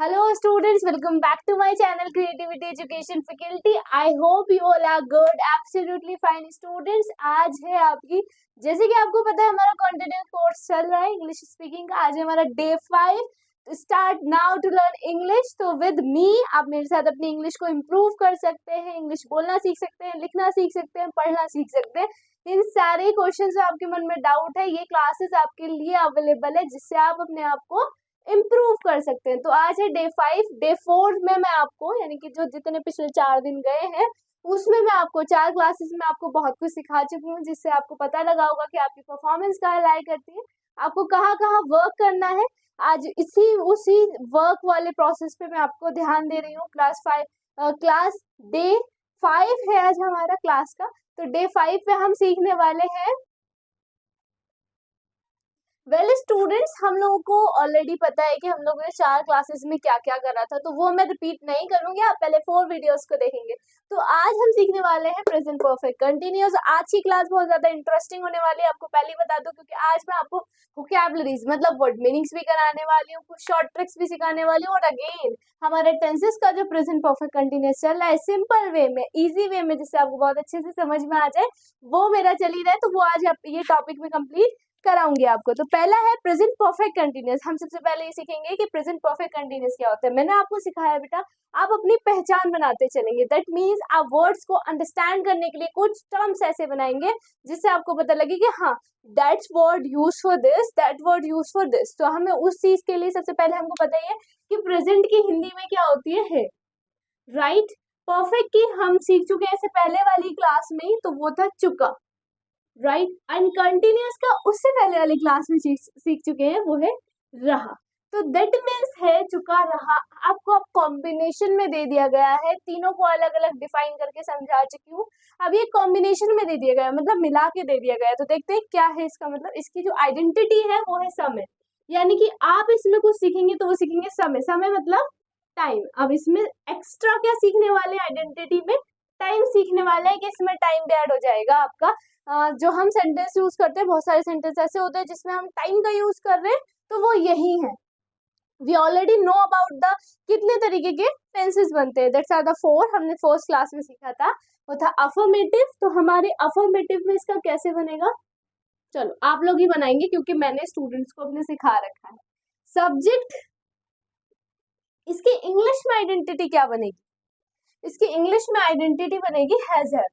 Hello students, welcome back to my channel Creativity Education Faculty. I hope you all are good, absolutely fine students. आज है आपकी, जैसे कि आपको पता है हमारा कंटिन्यूस कोर्स चल रहा है इंग्लिश स्पीकिंग का। आज है हमारा day 5, start now to learn English. तो विद मी आप मेरे साथ अपनी इंग्लिश को इम्प्रूव कर सकते हैं, इंग्लिश बोलना सीख सकते हैं, लिखना सीख सकते हैं, पढ़ना सीख सकते हैं। इन सारे क्वेश्चन जो आपके मन में डाउट है, ये क्लासेस आपके लिए अवेलेबल है जिससे आप अपने आप को इम्प्रूव कर सकते हैं। तो आज है डे 5। डे 4 में मैं आपको, यानी कि जो जितने पिछले 4 दिन गए हैं उसमें मैं आपको 4 क्लासेस में आपको बहुत कुछ सिखा चुकी हूँ, जिससे आपको पता लगा होगा कि आपकी परफॉर्मेंस कहाँ लाई करती है, आपको कहाँ कहाँ वर्क करना है। आज इसी उसी वर्क वाले प्रोसेस पे मैं आपको ध्यान दे रही हूँ। क्लास डे 5 है आज हमारा क्लास का। तो डे 5 पे हम सीखने वाले हैं। स्टूडेंट्स, हम लोगों को ऑलरेडी पता है कि हम लोगों ने 4 क्लासेस में क्या क्या करा था, तो वो मैं रिपीट नहीं करूंगी, आप पहले 4 वीडियोस को देखेंगे। तो आज हम सीखने वाले हैं प्रेजेंट परफेक्ट कंटिन्यूअस। आज की क्लास बहुत ज्यादा इंटरेस्टिंग होने वाली है, आपको पहले बता दूं, क्योंकि आज मैं आपको वोकैबुलरीज मतलब वर्ड मीनिंग्स भी कराने वाली हूँ, कुछ शॉर्ट ट्रिक्स भी सिखाने वाली हूँ, और अगेन हमारे टेंसेस का जो प्रेजेंट परफेक्ट कंटिन्यूअस चल रहा है सिंपल वे में, इजी वे में, जिससे आपको बहुत अच्छे से समझ में आ जाए, वो मेरा चल ही रहा है। तो वो आज आप ये टॉपिक में कंप्लीट कराऊंगी आपको। तो पहला है प्रेजेंट परफेक्ट कंटिन्यूअस। हम सबसे पहले ये सीखेंगे कि प्रेजेंट परफेक्ट कंटिन्यूअस क्या होता है। मैंने आपको सिखाया बेटा, आप अपनी पहचान बनाते चलेंगे। दैट मीन्स आप वर्ड्स को अंडरस्टैंड करने के लिए कुछ टर्म्स ऐसे बनाएंगे जिससे आपको पता लगे कि हाँ, that's word use for this, that word use for this. तो हमें उस चीज के लिए सबसे पहले हमको पता ही है कि प्रेजेंट की हिंदी में क्या होती है, राइट। परफेक्ट की हम सीख चुके हैं इससे पहले वाली क्लास में ही, तो वो था चुका, राइट। एंड कंटिन्यूअस का उससे पहले वाली क्लास में सीख चुके हैं, वो है रहा। तो दैट मीन्स है, चुका, रहा, आपको अब कॉम्बिनेशन में दे दिया गया है। तीनों को अलग अलग डिफाइन करके समझा चुकी हूँ, अब ये कॉम्बिनेशन में दे दिया गया है, मतलब मिला के दे दिया गया है। तो देखते हैं क्या है इसका मतलब। इसकी जो आइडेंटिटी है वो है समय, यानी कि आप इसमें कुछ सीखेंगे तो वो सीखेंगे समय। समय मतलब टाइम। अब इसमें एक्स्ट्रा क्या सीखने वाले, आइडेंटिटी में टाइम सीखने वाले हैं कि इसमें टाइम भी ऐड हो जाएगा आपका। जो हम सेंटेंस यूज करते हैं, बहुत सारे सेंटेंस ऐसे होते हैं जिसमें हम टाइम का यूज कर रहे हैं, तो वो यही है। We already know about the कितने तरीके के टेंसेस बनते हैं, दैट्स आर द 4। हमने फर्स्ट क्लास में सीखा था, वो था अफर्मेटिव। तो हमारे अफर्मेटिव में इसका कैसे बनेगा, चलो आप लोग ही बनाएंगे क्योंकि मैंने स्टूडेंट्स को अपने सिखा रखा है। सब्जेक्ट, इसकी इंग्लिश में आइडेंटिटी क्या बनेगी, इसकी इंग्लिश में आइडेंटिटी बनेगी हैज हैव।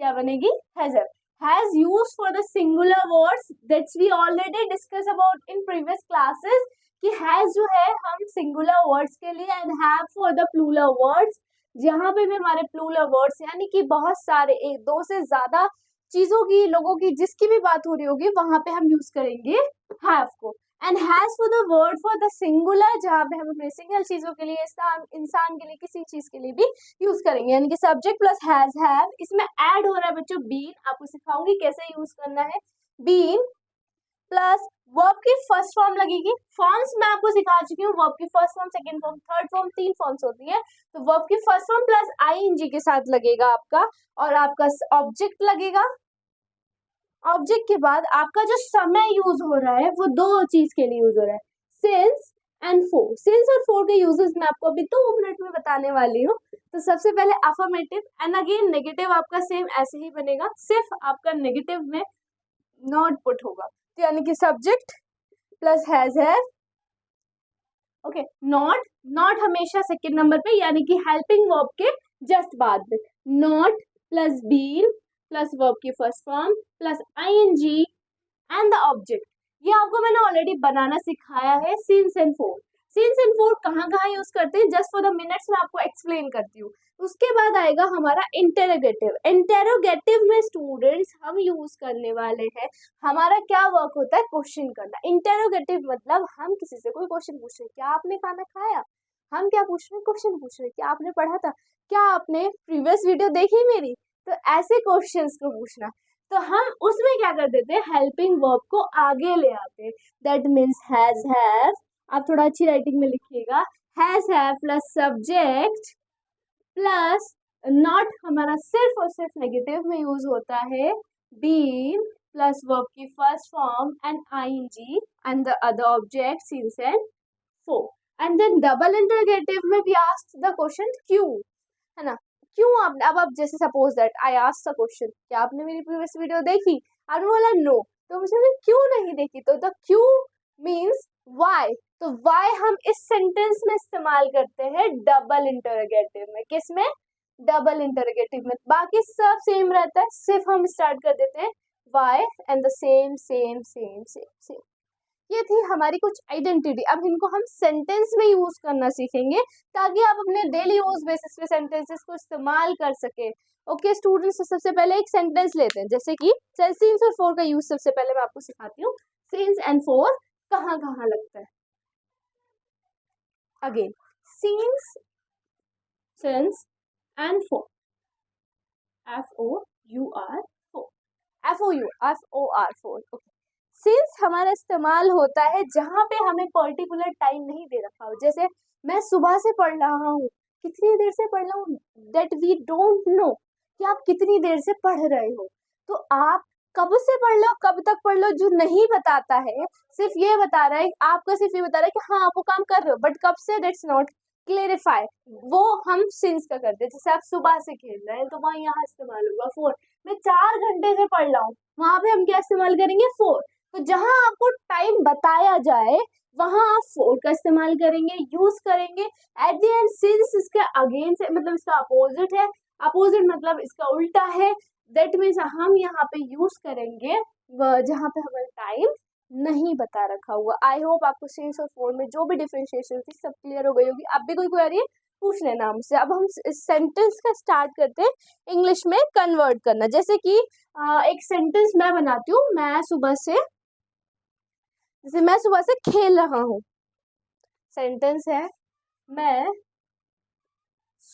क्या बनेगी, has have. Has used for the singular words, that's we already discuss about in previous classes कि has जो है हम singular words के लिए, and have for the plural words, जहाँ पे भी हमारे plural words यानी कि बहुत सारे, एक दो से ज्यादा चीजों की, लोगों की, जिसकी भी बात हो रही होगी वहां पे हम यूज करेंगे have को। And has for the word for the singular, जहाँ पे हम अपने सिंगल चीजों के लिए, इंसान के लिए, किसी चीज के लिए भी यूज करेंगे, यानी कि सब्जेक्ट प्लस हैज हैव। इसमें ऐड हो रहा है बच्चों बीन, आपको सिखाऊंगी कैसे यूज करना है। बीन प्लस वर्ब की फर्स्ट फॉर्म लगेगी। फॉर्म्स मैं आपको सिखा चुकी हूँ, वर्ब की first form, second form, third form, 3 forms होती है। तो वर्ब की फर्स्ट फॉर्म प्लस आईएनजी के साथ लगेगा आपका, और आपका ऑब्जेक्ट लगेगा। ऑब्जेक्ट के बाद आपका जो समय यूज हो रहा है वो दो चीज के लिए यूज हो रहा है, सिंस एंड फोर। सिंस और फोर के यूजेस मैं आपको अभी 2 मिनट में बताने वाली हूँ। तो सबसे पहले अफर्मेटिव, एंड अगेन नेगेटिव आपका सेम ऐसे ही बनेगा, सिर्फ आपका नेगेटिव में नॉट पुट होगा। तो यानी कि subject plus has have, okay. Not, not हमेशा सेकंड नंबर पे, यानी कि हेल्पिंग वर्ब के जस्ट बाद में। Not plus been plus verb की first form plus ING and the object. ये आपको मैंने ऑलरेडी बनाना सिखाया है, since and for. Since and for कहाँ कहाँ यूज करते हैं, जस्ट फॉर द मिनट्स मैं आपको एक्सप्लेन करती हूँ। उसके बाद आएगा हमारा इंटेरोगेटिव। इंटेरोगेटिव में स्टूडेंट्स हम यूज करने वाले हैं, हमारा क्या वर्क होता है, क्वेश्चन करना। इंटेरोगेटिव मतलब हम किसी से कोई क्वेश्चन पूछ रहे हैं, क्या आपने खाना खाया, हम क्या पूछ रहे हैं, क्वेश्चन पूछ रहे हैं, क्या आपने पढ़ा था, क्या आपने प्रीवियस वीडियो देखी मेरी। तो ऐसे क्वेश्चंस को पूछना। तो हम उसमें क्या कर देते हैं, हेल्पिंग वर्ब को आगे ले आते हैं। दैट मीन्स हैज हैव, आप थोड़ा अच्छी राइटिंग में लिखिएगा, has have plus subject plus not हमारा सिर्फ और सिर्फ नेगेटिव में यूज होता है, बीन प्लस वर्ब की first form and ING and the other object since and for. And then double interrogative में वी आस्क्ड द क्वेश्चन क्यों, है ना, क्यों आपने, अब आप जैसे suppose that I asked the question, क्या आपने मेरी प्रीवियस वीडियो देखी, आपने बोला नो, तो मुझे बोला, क्यों नहीं देखी, तो द क्यों मीन्स व्हाई, तो व्हाई हम इस सेंटेंस में इस्तेमाल करते हैं डबल इंटरोगेटिव में, किसमें, डबल इंटरोगेटिव में, बाकी सब सेम रहता है, सिर्फ हम स्टार्ट कर देते हैं why and the same same same same same. ये थी हमारी कुछ आइडेंटिटी। अब इनको हम सेंटेंस में यूज करना सीखेंगे ताकि आप अपने डेली यूज बेसिस पे सेंटेंसेस को इस्तेमाल कर सके। ओके स्टूडेंट्स, सबसे पहले एक सेंटेंस लेते हैं, जैसे कि सिंस और फॉर का यूज सबसे पहले मैं आपको सिखाती हूँ। सिंस एंड फॉर कहाँ कहाँ लगता है। Again since and for, FOUR, FOUR, okay. Since हमारा इस्तेमाल होता है जहां पे हमें पर्टिकुलर टाइम नहीं दे रखा हो, जैसे मैं सुबह से पढ़ रहा हूँ, कितनी देर से पढ़ रहा हूँ, दैट वी डोंट नो कि आप कितनी देर से पढ़ रहे हो, तो आप कब से पढ़ लो, कब तक पढ़ लो, जो नहीं बताता है, सिर्फ ये बता रहा है, आपका सिर्फ ये बता रहा है कि हाँ आप वो काम कर रहे हो, बट कब से दैट्स नॉट क्लेरिफाई, वो हम सिंस का करते हैं। जैसे आप सुबह से खेल रहे हैं तो वहां यहाँ इस्तेमाल होगा फोर, मैं 4 घंटे से पढ़ रहा हूँ, वहां पे हम क्या इस्तेमाल करेंगे, फोर। तो जहां आपको टाइम बताया जाए वहां आप फोर का इस्तेमाल करेंगे, यूज करेंगे। एट द एंड सिंस इसके अगेंस्ट है, मतलब इसका अपोजिट है, अपोजिट मतलब इसका उल्टा है, दैट मीन्स हम यहाँ पे यूज करेंगे जहां पे हमारा टाइम नहीं बता रखा हुआ। आई होप आपको सिंस और फोर में जो भी डिफरेंशिएशन थी सब क्लियर हो गई होगी। अब भी कोई क्वेरी है पूछ लेना हमसे। अब हम सेंटेंस का स्टार्ट करते हैं इंग्लिश में कन्वर्ट करना। जैसे कि एक सेंटेंस मैं बनाती हूँ, जैसे मैं सुबह से खेल रहा हूँ, सेंटेंस है मैं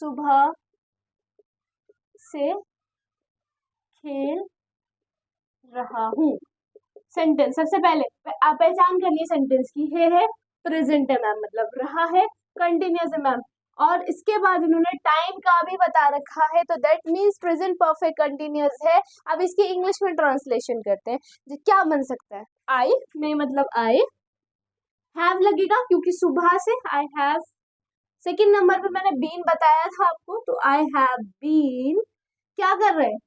सुबह से खेल रहा हूँ। सेंटेंस सबसे पहले आप पहचान करनी है सेंटेंस की, है प्रेजेंट है मैम, मतलब रहा है, कंटिन्यूअस है मैम, और इसके बाद इन्होंने टाइम का भी बता रखा है, तो that means present perfect continuous है। अब इसकी इंग्लिश में ट्रांसलेशन करते हैं, क्या बन सकता है, आई में मतलब आई हैव लगेगा क्योंकि सुबह से आई हैव। सेकेंड नंबर पे मैंने बीन बताया था आपको, तो आई हैव बीन क्या कर रहे हैं,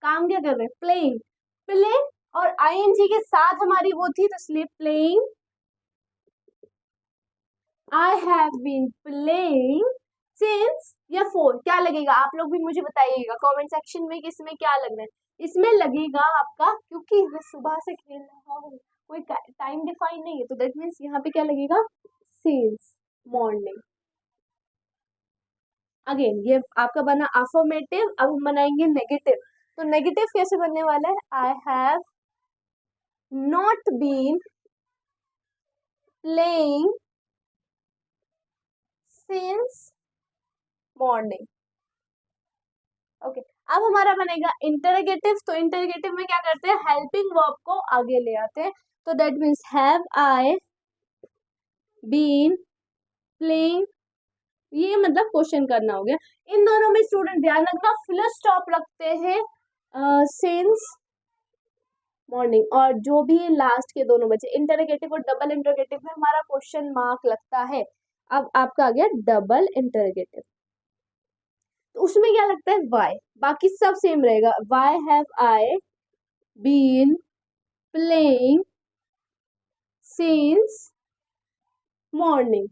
काम क्या कर रहे हैं, प्लेइंग, प्ले, और आईएनजी के साथ हमारी वो थी तो इसलिए playing, I have been playing since, या फोर क्या लगेगा, आप लोग भी मुझे बताइएगा कमेंट सेक्शन में कि इसमें क्या लगना है। इसमें लगेगा आपका, क्योंकि मैं सुबह से खेल रहा हूँ, कोई टाइम डिफाइन नहीं है, तो दैट मीन्स यहाँ पे क्या लगेगा, सिंस मॉर्निंग। अगेन ये आपका बना अफर्मेटिव। अब हम बनाएंगे नेगेटिव, तो नेगेटिव कैसे बनने वाला है, I have not been playing since morning. Okay, अब हमारा बनेगा इंटरोगेटिव, तो इंटरोगेटिव में क्या करते हैं, हेल्पिंग वर्ब को आगे ले आते हैं, तो that means have I been playing, ये मतलब क्वेश्चन करना हो गया। इन दोनों में स्टूडेंट ध्यान रखना फुल स्टॉप रखते हैं सिंस मॉर्निंग, और जो भी लास्ट के दोनों बचे इंटरोगेटिव और डबल इंटरोगेटिव में हमारा क्वेश्चन मार्क लगता है। अब आपका आ गया डबल इंटरोगेटिव, तो उसमें क्या लगता है, वाई, बाकी सब सेम रहेगा, why have I been playing since morning.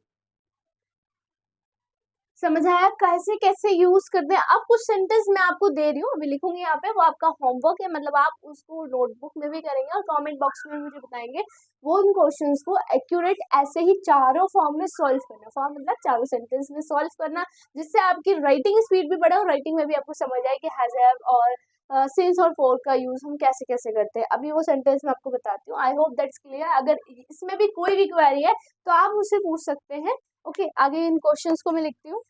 समझ आया कैसे कैसे यूज करते हैं। अब कुछ सेंटेंस मैं आपको दे रही हूँ, अभी लिखूंगी यहाँ पे, वो आपका होमवर्क है, मतलब आप उसको नोटबुक में भी करेंगे और कमेंट बॉक्स में मुझे बताएंगे। वो उन क्वेश्चंस को एक्यूरेट ऐसे ही चारों फॉर्म में सॉल्व करना, फॉर्म मतलब चारों सेंटेंस में सॉल्व करना, जिससे आपकी राइटिंग स्पीड भी बढ़े और राइटिंग में भी आपको समझ आए कि हैज हैव और सिंस और फॉर का यूज हम कैसे कैसे करते हैं। अभी वो सेंटेंस मैं आपको बताती हूँ। I hope that's clear. अगर इसमें भी कोई भी क्वेरी है तो आप मुझसे पूछ सकते हैं। ओके, आगे इन क्वेश्चंस को मैं लिखती हूँ।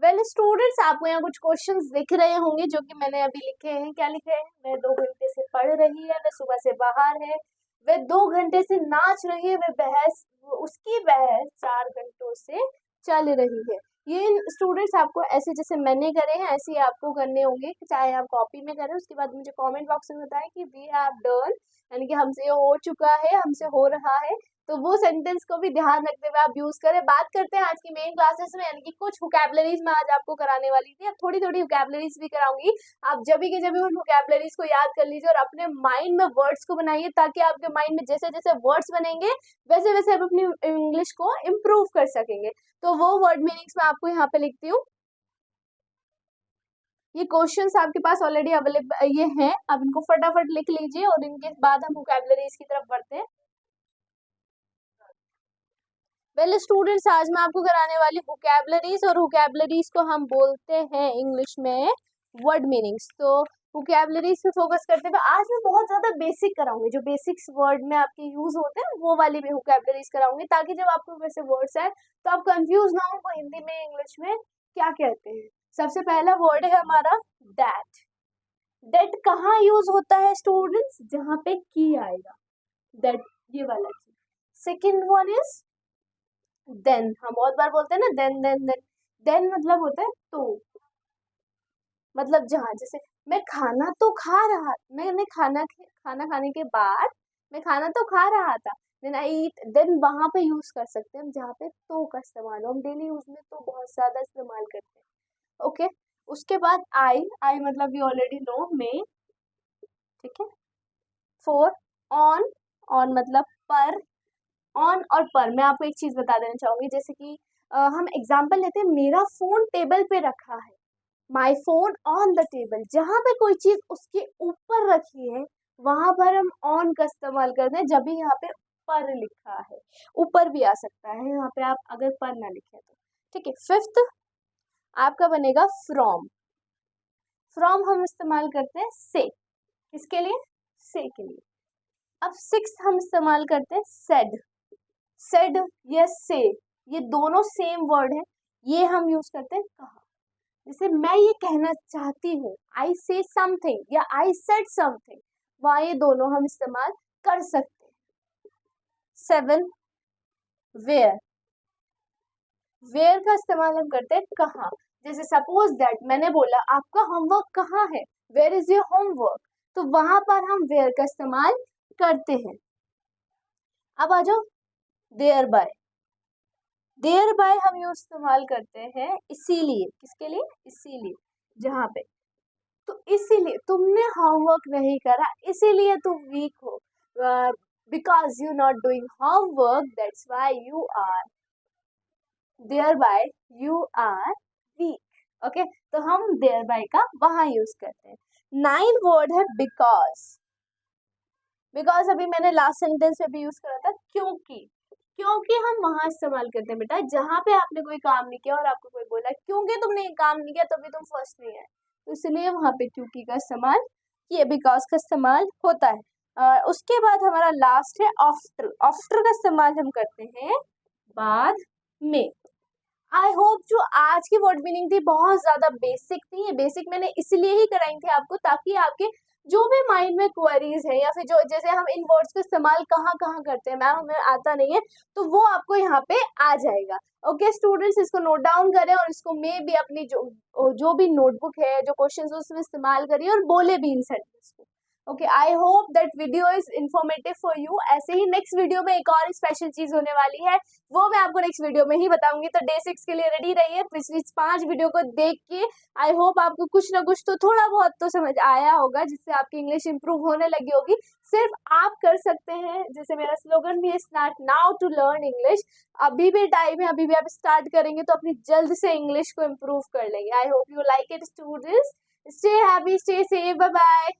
वेल स्टूडेंट्स, आपको यहाँ कुछ क्वेश्चंस दिख रहे होंगे जो कि मैंने अभी लिखे हैं। क्या लिखे हैं, वह 2 घंटे से पढ़ रही है, वह सुबह से बाहर है, वह 2 घंटे से नाच रही है, उसकी बहस 4 घंटों से चल रही है। ये स्टूडेंट्स आपको ऐसे जैसे मैंने करे हैं ऐसे ही आपको करने होंगे, चाहे आप कॉपी में करें, उसके बाद मुझे कमेंट बॉक्स में बताएं कि वी हैव डन, यानी कि हमसे हो चुका है, हमसे हो रहा है, तो वो सेंटेंस को भी ध्यान रखते हुए आप यूज करें। बात करते हैं आज की मेन क्लासेस में, यानी कि कुछ वोकैबुलरीज में आज आपको कराने वाली थी। अब थोड़ी थोड़ी वोकैबुलरीज भी कराऊंगी। आप जब भी के जब भी उन वोकैबुलरीज को याद कर लीजिए और अपने माइंड में वर्ड्स को बनाइए, ताकि आपके माइंड में जैसे जैसे वर्ड्स बनेंगे वैसे वैसे आप अपनी इंग्लिश को इम्प्रूव कर सकेंगे। तो वो वर्ड मीनिंग्स मैं आपको यहाँ पे लिखती हूँ। ये क्वेश्चंस आपके पास ऑलरेडी अवेलेबल ये हैं, आप इनको फटाफट लिख लीजिए और इनके बाद हम वोकैबुलरीज की तरफ बढ़ते हैं। वेल स्टूडेंट्स, आज मैं आपको कराने वाली वोकैबुलरीज, और वोकैबुलरीज को हम बोलते हैं इंग्लिश में वर्ड मीनिंग्स। तो वोकैबुलरीज पे फोकस करते हुए आज मैं बहुत ज्यादा बेसिक कराऊंगी, जो बेसिक्स वर्ड में आपके यूज होते हैं वो वाली भी वोकैबुलरीज कराऊंगी, ताकि जब आपको वैसे वर्ड्स आए तो आप कंफ्यूज ना हो हिंदी में इंग्लिश में क्या कहते हैं। सबसे पहला वर्ड है हमारा दैट। दैट कहाँ यूज होता है स्टूडेंट्स? जहाँ पे की आएगा, दैट ये वाला की। Second one is then. हम बहुत बार बोलते हैं ना देन देन देन। देन मतलब होता है तो, मतलब जहाँ, जैसे मैं खाना तो खा रहा, मैंने खाना खाने के बाद मैं खाना तो खा रहा था, देन आई ईट। देन वहां पे यूज कर सकते हैं हम जहाँ पे तो का इस्तेमाल हो। हम डेली यूज में तो बहुत ज्यादा इस्तेमाल करते हैं। ओके, उसके बाद आई मतलब यू ऑलरेडी नो में, ठीक है। फोर ऑन, ऑन मतलब पर। ऑन और पर मैं आपको एक चीज बता देना चाहूंगी, जैसे कि हम एग्जाम्पल लेते हैं, मेरा फोन टेबल पे रखा है, my phone on the table. जहां पे कोई चीज उसके ऊपर रखी है वहां पर हम ऑन का इस्तेमाल करते हैं, जब भी यहाँ पे पर लिखा है। ऊपर भी आ सकता है यहाँ पे आप अगर पर ना लिखे तो, ठीक है। फिफ्थ आपका बनेगा फ्रॉम। फ्रॉम हम इस्तेमाल करते हैं से, किसके लिए? से के लिए। अब सिक्स हम इस्तेमाल करते हैं सेड। सेड या से, ये दोनों सेम वर्ड है, ये हम यूज करते हैं कहा। जैसे मैं ये कहना चाहती हूँ, आई से समथिंग या आई सेड समथिंग, वहां ये दोनों हम इस्तेमाल कर सकते हैं। Seven where. वेयर का इस्तेमाल हम करते हैं कहाँ। जैसे सपोज दैट मैंने बोला आपका होमवर्क कहाँ है, वेयर इज योर होमवर्क, तो वहां पर हम वेयर का इस्तेमाल करते हैं। अब आ जाओ देयर बाय। देयर बाय हम यूज इस्तेमाल करते हैं इसीलिए, किसके लिए? इसीलिए, जहां पे, तो इसीलिए तुमने होमवर्क नहीं करा इसीलिए तुम वीक हो, because you not doing homework that's why you are, thereby you are weak. Okay, तो हम देयर बाय का वहां यूज करते हैं। नाइन वर्ड है बिकॉज। बिकॉज अभी मैंने लास्ट सेंटेंस में भी यूज करा था, क्योंकि। क्योंकि हम वहां इस्तेमाल करते हैं बेटा जहां पे आपने कोई काम नहीं किया और आपको कोई बोला क्योंकि तुमने ये काम नहीं किया तभी तुम फर्स्ट नहीं आए, तो इसलिए वहां पे क्योंकि का इस्तेमाल किए, बिकॉज का इस्तेमाल होता है। उसके बाद हमारा लास्ट है आफ्टर। आफ्टर का इस्तेमाल हम करते हैं बाद में। आई होप जो आज की वर्ड मीनिंग थी बहुत ज्यादा बेसिक थी, ये बेसिक मैंने इसलिए ही कराई थी आपको, ताकि आपके जो भी माइंड में क्वेरीज है या फिर जो जैसे हम इन वर्ड्स का इस्तेमाल कहाँ कहाँ करते हैं, मैम हमें आता नहीं है, तो वो आपको यहाँ पे आ जाएगा। ओके स्टूडेंट्स, इसको नोट डाउन करें और इसको मे भी अपनी जो भी नोटबुक है, जो क्वेश्चन उसमें इस्तेमाल करिए और बोले भी इन सेंटेंस को। Okay, I hope that video is informative for you. ऐसे ही नेक्स्ट वीडियो में एक और स्पेशल चीज होने वाली है, वो मैं आपको नेक्स्ट वीडियो में ही बताऊंगी। तो डे 6 के लिए रेडी रहिए, पिछली 5 वीडियो को देख के आई होप आपको कुछ ना कुछ तो थोड़ा बहुत तो समझ आया होगा, जिससे आपकी इंग्लिश इंप्रूव होने लगी होगी। सिर्फ आप कर सकते हैं, जैसे मेरा स्लोगन भी है start now to learn English. अभी भी टाइम है, अभी भी आप स्टार्ट करेंगे तो अपनी जल्द से इंग्लिश को इम्प्रूव कर लेंगे। I hope you like it students. Stay happy, stay safe, bye bye.